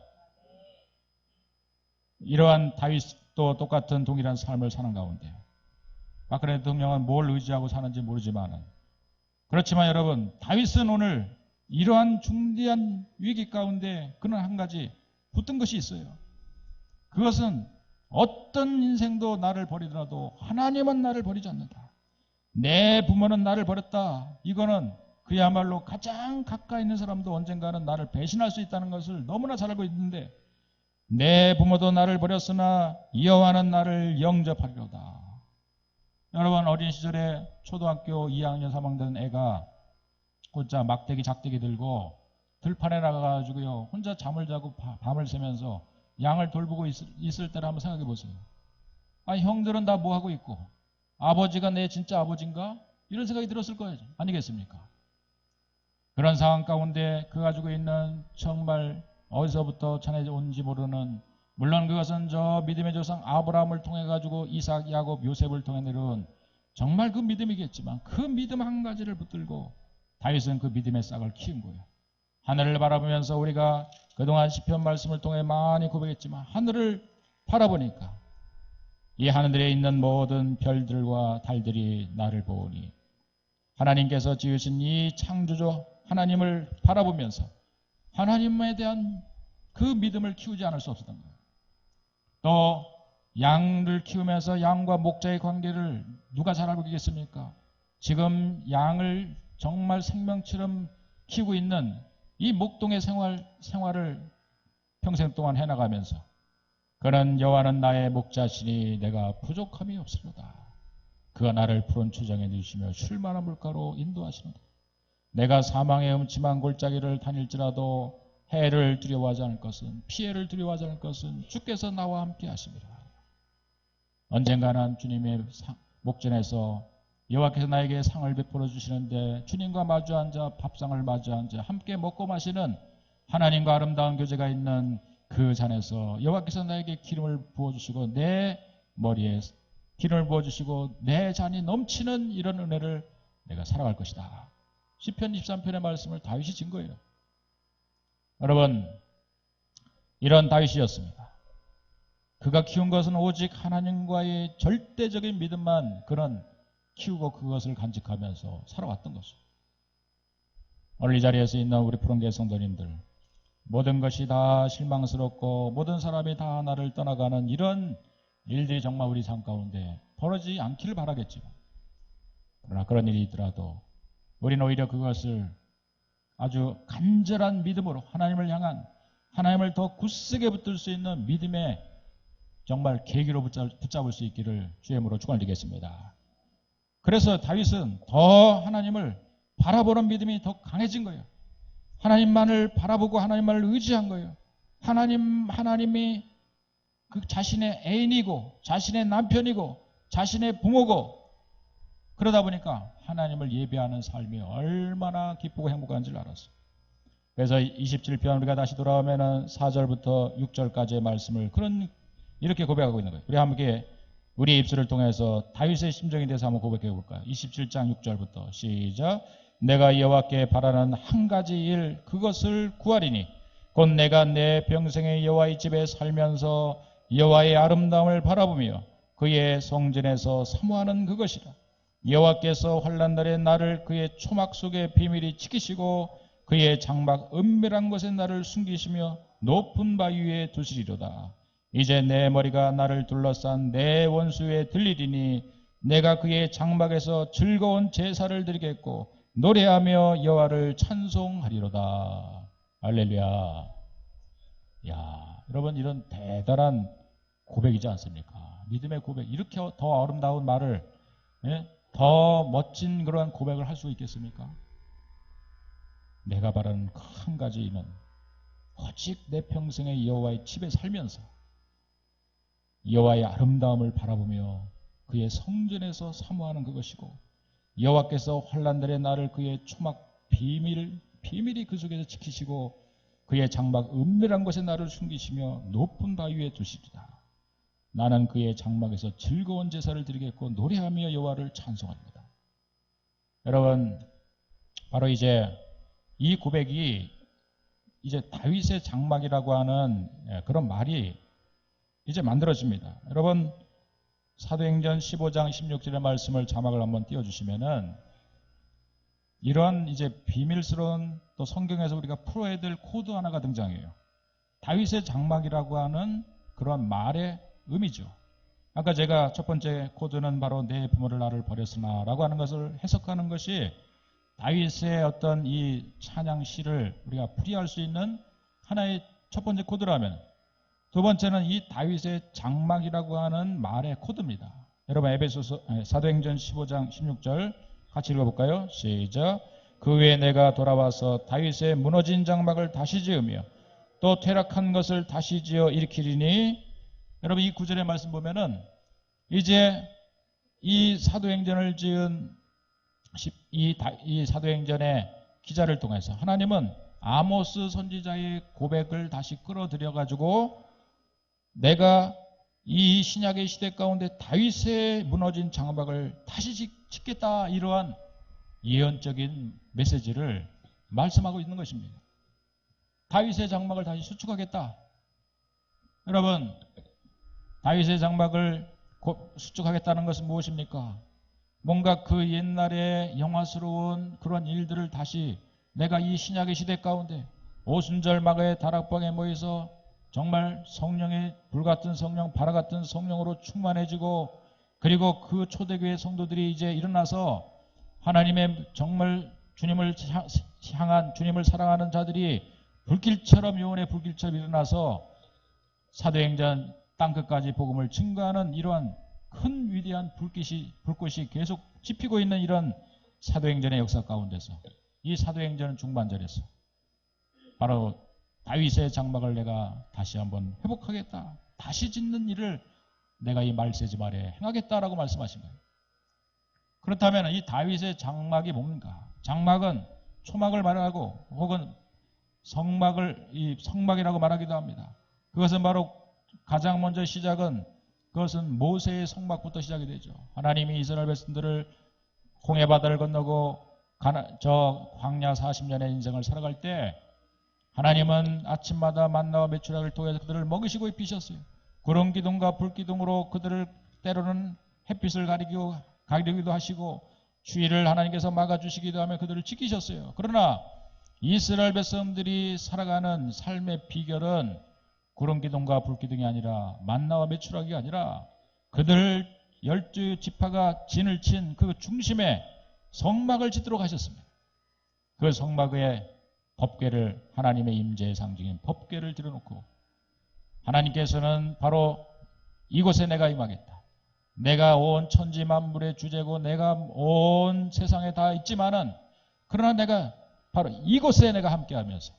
이러한 다윗도 똑같은 동일한 삶을 사는 가운데 박근혜 대통령은 뭘 의지하고 사는지 모르지만 그렇지만 여러분, 다윗은 오늘 이러한 중대한 위기 가운데 그는 한 가지 붙든 것이 있어요. 그것은 어떤 인생도 나를 버리더라도 하나님은 나를 버리지 않는다. 내 부모는 나를 버렸다. 이거는 그야말로 가장 가까이 있는 사람도 언젠가는 나를 배신할 수 있다는 것을 너무나 잘 알고 있는데 내 부모도 나를 버렸으나 여호와는 나를 영접하리로다. 여러분, 어린 시절에 초등학교 2학년 3학년 된 애가 혼자 막대기 작대기 들고 들판에 나가가지고요 혼자 잠을 자고 밤을 새면서 양을 돌보고 있을 때를 한번 생각해 보세요. 형들은 다 뭐 하고 있고 아버지가 내 진짜 아버지인가? 이런 생각이 들었을 거예요. 아니겠습니까? 그런 상황 가운데 그 가지고 있는 정말 어디서부터 전해온지 모르는, 물론 그것은 저 믿음의 조상 아브라함을 통해 가지고 이삭, 야곱, 요셉을 통해 내려온 정말 그 믿음이겠지만 그 믿음 한 가지를 붙들고 다윗은 그 믿음의 싹을 키운 거예요. 하늘을 바라보면서 우리가 그동안 시편 말씀을 통해 많이 고백했지만 하늘을 바라보니까 이 하늘에 있는 모든 별들과 달들이 나를 보니 하나님께서 지으신 이 창조주 하나님을 바라보면서 하나님에 대한 그 믿음을 키우지 않을 수 없었던 거예요. 또 양을 키우면서 양과 목자의 관계를 누가 잘 알고 있겠습니까? 지금 양을 정말 생명처럼 키우고 있는 이 목동의 생활을 평생 동안 해나가면서 그는 여호와는 나의 목자시니 내가 부족함이 없으로다. 그가 나를 푸른 초장에 누시며 쉴만한 물가로 인도하시노다. 내가 사망의 음침한 골짜기를 다닐지라도 해를 두려워하지 않을 것은, 피해를 두려워하지 않을 것은 주께서 나와 함께 하심이라. 언젠가는 주님의 목전에서 여호와께서 나에게 상을 베풀어 주시는데 주님과 마주 앉아 밥상을 마주 앉아 함께 먹고 마시는 하나님과 아름다운 교제가 있는 그 잔에서 여호와께서 나에게 기름을 부어주시고 내 머리에 기름을 부어주시고 내 잔이 넘치는 이런 은혜를 내가 살아갈 것이다. 시편 23편의 말씀을 다윗이 진 거예요. 여러분, 이런 다윗이었습니다. 그가 키운 것은 오직 하나님과의 절대적인 믿음만 그는 키우고 그것을 간직하면서 살아왔던 것이죠. 오늘 이 자리에서 있는 우리 푸른교회 성도님들, 모든 것이 다 실망스럽고 모든 사람이 다 나를 떠나가는 이런 일들이 정말 우리 삶 가운데 벌어지지 않기를 바라겠지만, 그러나 그런 일이 있더라도 우리는 오히려 그것을 아주 간절한 믿음으로 하나님을 향한, 하나님을 더 굳세게 붙들 수 있는 믿음의 정말 계기로 붙잡을 수 있기를 주의 이름으로 축원드리겠습니다. 그래서 다윗은 더 하나님을 바라보는 믿음이 더 강해진 거예요. 하나님만을 바라보고 하나님만을 의지한 거예요. 하나님이 그 자신의 애인이고 자신의 남편이고 자신의 부모고, 그러다 보니까 하나님을 예배하는 삶이 얼마나 기쁘고 행복한지를 알았어요. 그래서 27편 우리가 다시 돌아오면은 4절부터 6절까지의 말씀을 이렇게 고백하고 있는 거예요. 우리 함께 우리의 입술을 통해서 다윗의 심정에 대해서 한번 고백해 볼까요? 27장 6절부터 시작. 내가 여호와께 바라는 한 가지 일, 그것을 구하리니 곧 내가 내 평생의 여호와의 집에 살면서 여호와의 아름다움을 바라보며 그의 성전에서 사모하는 그것이라. 여호와께서 환난날에 나를 그의 초막 속에 비밀히 지키시고 그의 장막 은밀한 곳에 나를 숨기시며 높은 바위 위에 두시리로다. 이제 내 머리가 나를 둘러싼 내 원수에 들리리니 내가 그의 장막에서 즐거운 제사를 드리겠고 노래하며 여호와를 찬송하리로다. 할렐루야. 야, 여러분, 이런 대단한 고백이지 않습니까? 믿음의 고백. 이렇게 더 아름다운 말을, 더 멋진 그러한 고백을 할 수 있겠습니까? 내가 바라는 한 가지는 오직 내 평생의 여호와의 집에 살면서 여호와의 아름다움을 바라보며 그의 성전에서 사모하는 그것이고, 여호와께서 환난들의 날을 그의 초막 비밀이 그 속에서 지키시고 그의 장막 은밀한 곳에 나를 숨기시며 높은 바위 위에 두시리라. 나는 그의 장막에서 즐거운 제사를 드리겠고 노래하며 여호와를 찬송합니다. 여러분, 바로 이제 이 고백이 이제 다윗의 장막이라고 하는 그런 말이 이제 만들어집니다. 여러분, 사도행전 15장 16절의 말씀을 자막을 한번 띄워주시면은 이런 이제 비밀스러운, 또 성경에서 우리가 풀어야 될 코드 하나가 등장해요. 다윗의 장막이라고 하는 그런 말의 의미죠. 아까 제가 첫 번째 코드는 바로 내 부모를 나를 버렸으나 라고 하는 것을 해석하는 것이 다윗의 어떤 이 찬양시를 우리가 풀이할 수 있는 하나의 첫 번째 코드라면, 두 번째는 이 다윗의 장막이라고 하는 말의 코드입니다. 여러분, 에베소서 사도행전 15장 16절 같이 읽어볼까요? 시작. 그 외에 내가 돌아와서 다윗의 무너진 장막을 다시 지으며 또 퇴락한 것을 다시 지어 일으키리니. 여러분, 이 구절의 말씀 보면은 이제 이 사도행전을 지은 이 사도행전의 기자를 통해서 하나님은 아모스 선지자의 고백을 다시 끌어들여 가지고 내가 이 신약의 시대 가운데 다윗의 무너진 장막을 다시 짓겠다, 이러한 예언적인 메시지를 말씀하고 있는 것입니다. 다윗의 장막을 다시 수축하겠다. 여러분, 다윗의 장막을 수축하겠다는 것은 무엇입니까? 뭔가 그 옛날에 영화스러운 그런 일들을 다시 내가 이 신약의 시대 가운데 오순절마가의 다락방에 모여서 정말 성령의 불같은 성령, 바라같은 성령으로 충만해지고, 그리고 그 초대교회 성도들이 이제 일어나서 하나님의 정말 주님을 향한, 주님을 사랑하는 자들이 불길처럼, 요원의 불길처럼 일어나서 사도행전 땅끝까지 복음을 증거하는 이러한 큰 위대한 불꽃이 계속 지피고 있는 이런 사도행전의 역사 가운데서 이 사도행전은 중반절에서 바로 다윗의 장막을 내가 다시 한번 회복하겠다, 다시 짓는 일을 내가 이 말세지 말에 행하겠다라고 말씀하신 거예요. 그렇다면 이 다윗의 장막이 뭡니까? 장막은 초막을 말하고 혹은 성막이라고 말하기도 합니다. 그것은 바로 가장 먼저 시작은, 그것은 모세의 성막부터 시작이 되죠. 하나님이 이스라엘 백성들을 홍해 바다를 건너고 저 광야 40년의 인생을 살아갈 때 하나님은 아침마다 만나와 메추라기를 통해서 그들을 먹이시고 입히셨어요. 구름 기둥과 불 기둥으로 그들을 때로는 햇빛을 가리기도 하시고 추위를 하나님께서 막아주시기도 하며 그들을 지키셨어요. 그러나 이스라엘 백성들이 살아가는 삶의 비결은 구름 기둥과 불 기둥이 아니라, 만나와 메추라기가 아니라, 그들 12지파가 진을 친 그 중심에 성막을 짓도록 하셨습니다. 그 성막에 법궤를, 하나님의 임재의 상징인 법궤를 들여놓고 하나님께서는 바로 이곳에 내가 임하겠다. 내가 온 천지 만물의 주제고 내가 온 세상에 다 있지만은, 그러나 내가 바로 이곳에 내가 함께하면서,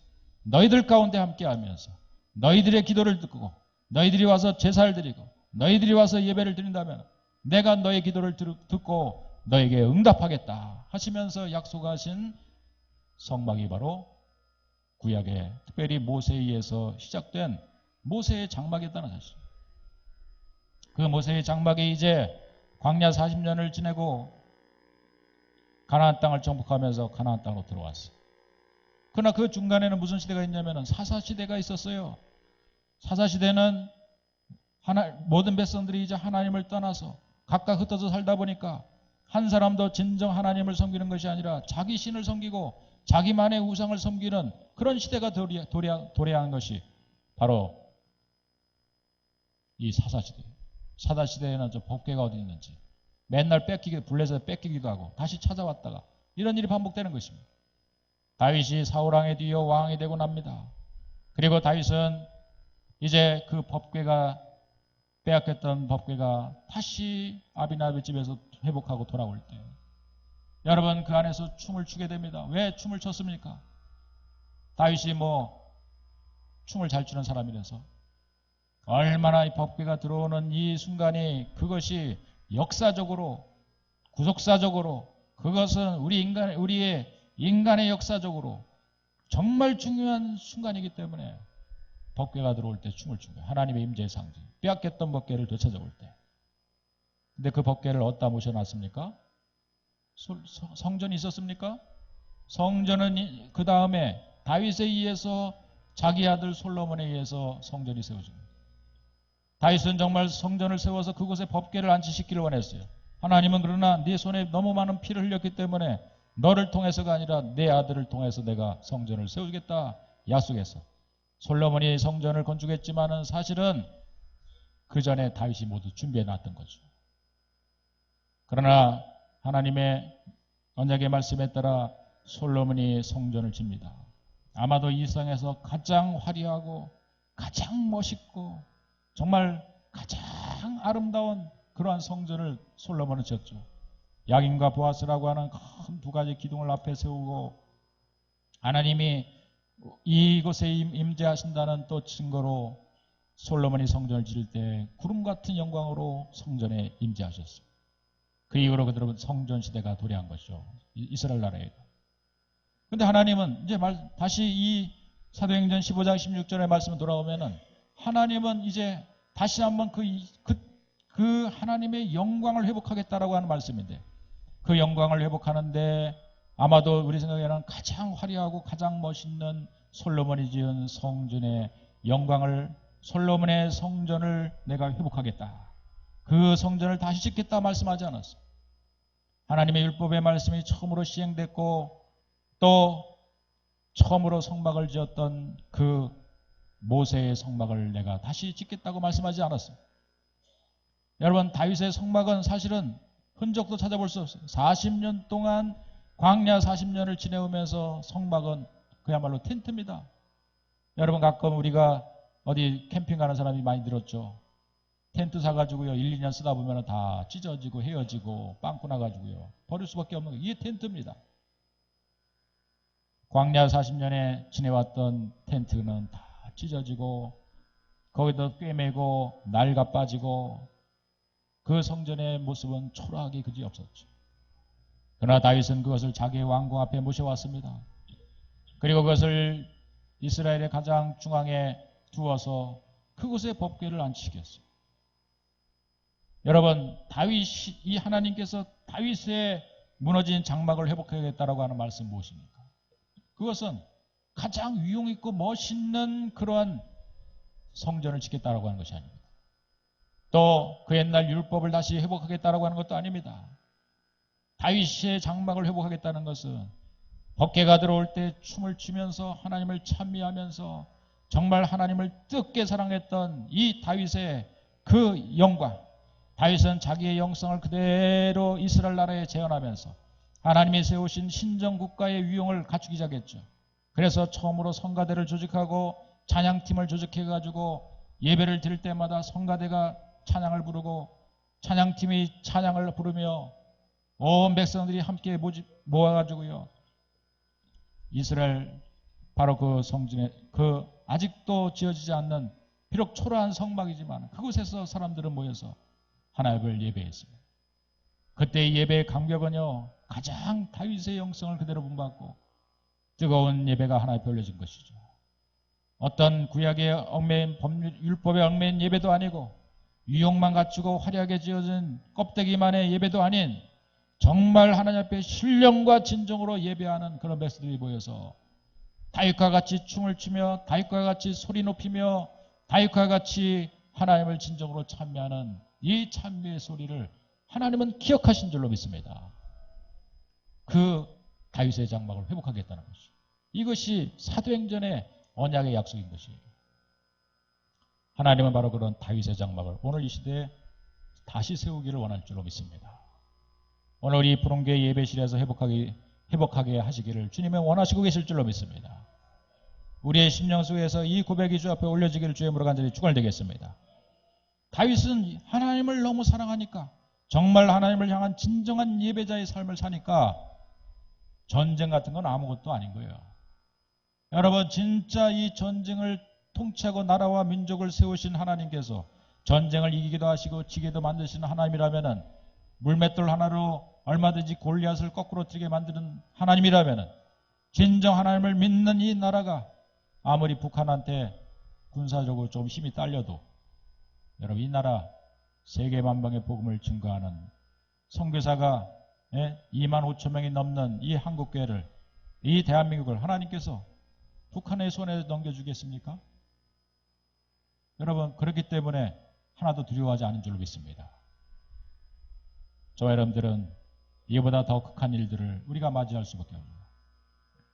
너희들 가운데 함께하면서 너희들의 기도를 듣고 너희들이 와서 제사를 드리고 너희들이 와서 예배를 드린다면 내가 너의 기도를 듣고 너에게 응답하겠다 하시면서 약속하신 성막이 바로 구약에 특별히 모세에 의해서 시작된 모세의 장막이었다는 사실. 그 모세의 장막이 이제 광야 40년을 지내고 가나안 땅을 정복하면서 가나안 땅으로 들어왔어요. 그러나 그 중간에는 무슨 시대가 있냐면 사사시대가 있었어요. 사사시대는 모든 백성들이 이제 하나님을 떠나서 각각 흩어져 살다 보니까 한 사람도 진정 하나님을 섬기는 것이 아니라 자기 신을 섬기고 자기만의 우상을 섬기는 그런 시대가 도래한 것이 바로 이 사사시대예요. 사사시대에는 저 법궤가 어디 있는지 맨날 불려서 뺏기기도 하고 다시 찾아왔다가 이런 일이 반복되는 것입니다. 다윗이 사울왕에 뒤이어 왕이 되고 납니다. 그리고 다윗은 이제 그 법궤가, 빼앗겼던 법궤가 다시 아비나답의 집에서 회복하고 돌아올 때 여러분, 그 안에서 춤을 추게 됩니다. 왜 춤을 췄습니까? 다윗이 춤을 잘 추는 사람이라서 얼마나 이 법궤가 들어오는 이 순간이 그것이 역사적으로 구속사적으로 그것은 우리의 인간의 역사적으로 정말 중요한 순간이기 때문에 법궤가 들어올 때 춤을 춘 거예요. 하나님의 임재의 상징. 빼앗겼던 법궤를 되찾아올 때. 근데 그 법궤를 어디다 모셔놨습니까? 성전이 있었습니까? 성전은 그 다음에 다윗에 의해서 자기 아들 솔로몬에 의해서 성전이 세워집니다. 다윗은 정말 성전을 세워서 그곳에 법궤를 안치시키를 원했어요. 하나님은 그러나 네 손에 너무 많은 피를 흘렸기 때문에 너를 통해서가 아니라 내 아들을 통해서 내가 성전을 세우겠다 약속했어. 솔로몬이 성전을 건축했지만은 사실은 그 전에 다윗이 모두 준비해 놨던 거죠. 그러나 하나님의 언약의 말씀에 따라 솔로몬이 성전을 집니다. 아마도 이 세상에서 가장 화려하고 가장 멋있고 정말 가장 아름다운 그러한 성전을 솔로몬은 지었죠. 야긴과 보아스라고 하는 큰 두 가지 기둥을 앞에 세우고 하나님이 이곳에 임재하신다는 또 증거로 솔로몬이 성전을 지을 때 구름 같은 영광으로 성전에 임재하셨어요. 그 이후로 그들은 성전 시대가 도래한 것이죠. 이스라엘 나라에. 그런데 하나님은 이제 다시 이 사도행전 15장 16절의 말씀을 돌아오면은 하나님은 이제 다시 한번 그 하나님의 영광을 회복하겠다라고 하는 말씀인데 그 영광을 회복하는데 아마도 우리 생각에는 가장 화려하고 가장 멋있는 솔로몬이 지은 성전의 영광을 솔로몬의 성전을 내가 회복하겠다. 그 성전을 다시 짓겠다 말씀하지 않았어요. 하나님의 율법의 말씀이 처음으로 시행됐고 또 처음으로 성막을 지었던 그 모세의 성막을 내가 다시 짓겠다고 말씀하지 않았어요. 여러분 다윗의 성막은 사실은 흔적도 찾아볼 수 없어요. 40년 동안 광야 40년을 지내오면서 성막은 그야말로 텐트입니다. 여러분 가끔 우리가 어디 캠핑 가는 사람이 많이 들었죠. 텐트 사가지고요 1, 2년 쓰다 보면 다 찢어지고 헤어지고 빵꾸 나가지고요 버릴 수밖에 없는 거예요. 이게 텐트입니다. 광야 40년에 지내왔던 텐트는 다 찢어지고 거기다 꿰매고 낡아 빠지고 그 성전의 모습은 초라하게 그지없었죠. 그러나 다윗은 그것을 자기의 왕궁 앞에 모셔왔습니다. 그리고 그것을 이스라엘의 가장 중앙에 두어서 그곳에 법궤를 안치겠어요. 여러분 다윗이 이 하나님께서 다윗의 무너진 장막을 회복하겠다라고 하는 말씀 무엇입니까? 그것은 가장 위용 있고 멋있는 그러한 성전을 짓겠다라고 하는 것이 아닙니다. 또 그 옛날 율법을 다시 회복하겠다라고 하는 것도 아닙니다. 다윗의 장막을 회복하겠다는 것은 법궤가 들어올 때 춤을 추면서 하나님을 찬미하면서 정말 하나님을 뜨겁게 사랑했던 이 다윗의 그 영광, 다윗은 자기의 영성을 그대로 이스라엘 나라에 재현하면서 하나님이 세우신 신정국가의 위용을 갖추기 시작했죠. 그래서 처음으로 성가대를 조직하고 찬양팀을 조직해가지고 예배를 드릴 때마다 성가대가 찬양을 부르고 찬양팀이 찬양을 부르며 온 백성들이 함께 모아가지고요. 이스라엘 바로 그 성전에 그 아직도 지어지지 않는 비록 초라한 성막이지만 그곳에서 사람들은 모여서 하나님을 예배했습니다. 그때의 예배의 감격은요. 가장 다윗의 영성을 그대로 본받고 뜨거운 예배가 하나 벌려진 것이죠. 어떤 구약의 얽매인 율법에 얽매인 예배도 아니고 유용만 갖추고 화려하게 지어진 껍데기만의 예배도 아닌 정말 하나님 앞에 신령과 진정으로 예배하는 그런 백성들이 모여서 다윗과 같이 춤을 추며 다윗과 같이 소리 높이며 다윗과 같이 하나님을 진정으로 찬미하는 이 찬미의 소리를 하나님은 기억하신 줄로 믿습니다. 그 다윗의 장막을 회복하겠다는 것이 이것이 사도행전의 언약의 약속인 것이에요. 하나님은 바로 그런 다윗의 장막을 오늘 이 시대에 다시 세우기를 원할 줄로 믿습니다. 오늘 이 푸른교회 예배실에서 회복하게 하시기를 주님은 원하시고 계실 줄로 믿습니다. 우리의 심령 속에서 이 고백이 주 앞에 올려지기를 주의 이름으로 간절히 축원드리겠습니다. 다윗은 하나님을 너무 사랑하니까 정말 하나님을 향한 진정한 예배자의 삶을 사니까 전쟁 같은 건 아무것도 아닌 거예요. 여러분 진짜 이 전쟁을 통치하고 나라와 민족을 세우신 하나님께서 전쟁을 이기기도 하시고 지게도 만드시는 하나님이라면은 물맷돌 하나로 얼마든지 골리앗을 거꾸로 뜨게 만드는 하나님이라면은 진정 하나님을 믿는 이 나라가 아무리 북한한테 군사적으로 좀 힘이 딸려도 여러분 이 나라 세계 만방의 복음을 증거하는 선교사가 2만 5천 명이 넘는 이 한국교회를 이 대한민국을 하나님께서 북한의 손에 넘겨주겠습니까? 여러분 그렇기 때문에 하나도 두려워하지 않은 줄로 믿습니다. 저와 여러분들은 이보다 더 극한 일들을 우리가 맞이할 수밖에 없습니다.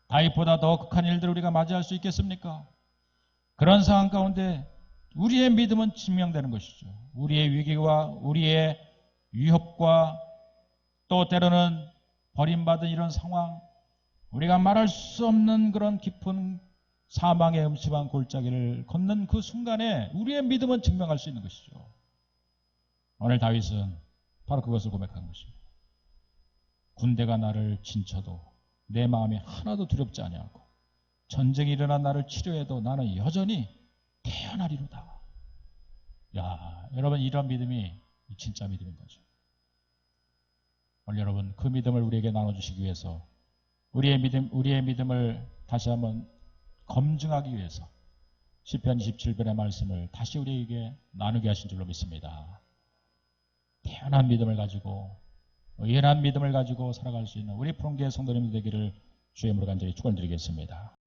다윗보다 더 극한 일들을 우리가 맞이할 수 있겠습니까? 그런 상황 가운데 우리의 믿음은 증명되는 것이죠. 우리의 위기와 우리의 위협과 또 때로는 버림받은 이런 상황, 우리가 말할 수 없는 그런 깊은 사망의 음침한 골짜기를 걷는 그 순간에 우리의 믿음은 증명할 수 있는 것이죠. 오늘 다윗은 바로 그것을 고백한 것입니다. 군대가 나를 진쳐도 내 마음이 하나도 두렵지 아니하고 전쟁이 일어난 나를 치료해도 나는 여전히 태어나리로다. 야, 여러분 이런 믿음이 진짜 믿음인 거죠. 오늘 여러분 그 믿음을 우리에게 나눠주시기 위해서 우리의 믿음을 다시 한번 검증하기 위해서 시편 27편의 말씀을 다시 우리에게 나누게 하신 줄로 믿습니다. 태어난 믿음을 가지고 의연한 믿음을 가지고 살아갈 수 있는 우리 푸른교회 성도님들 되기를 주의 이름으로 간절히 축원드리겠습니다.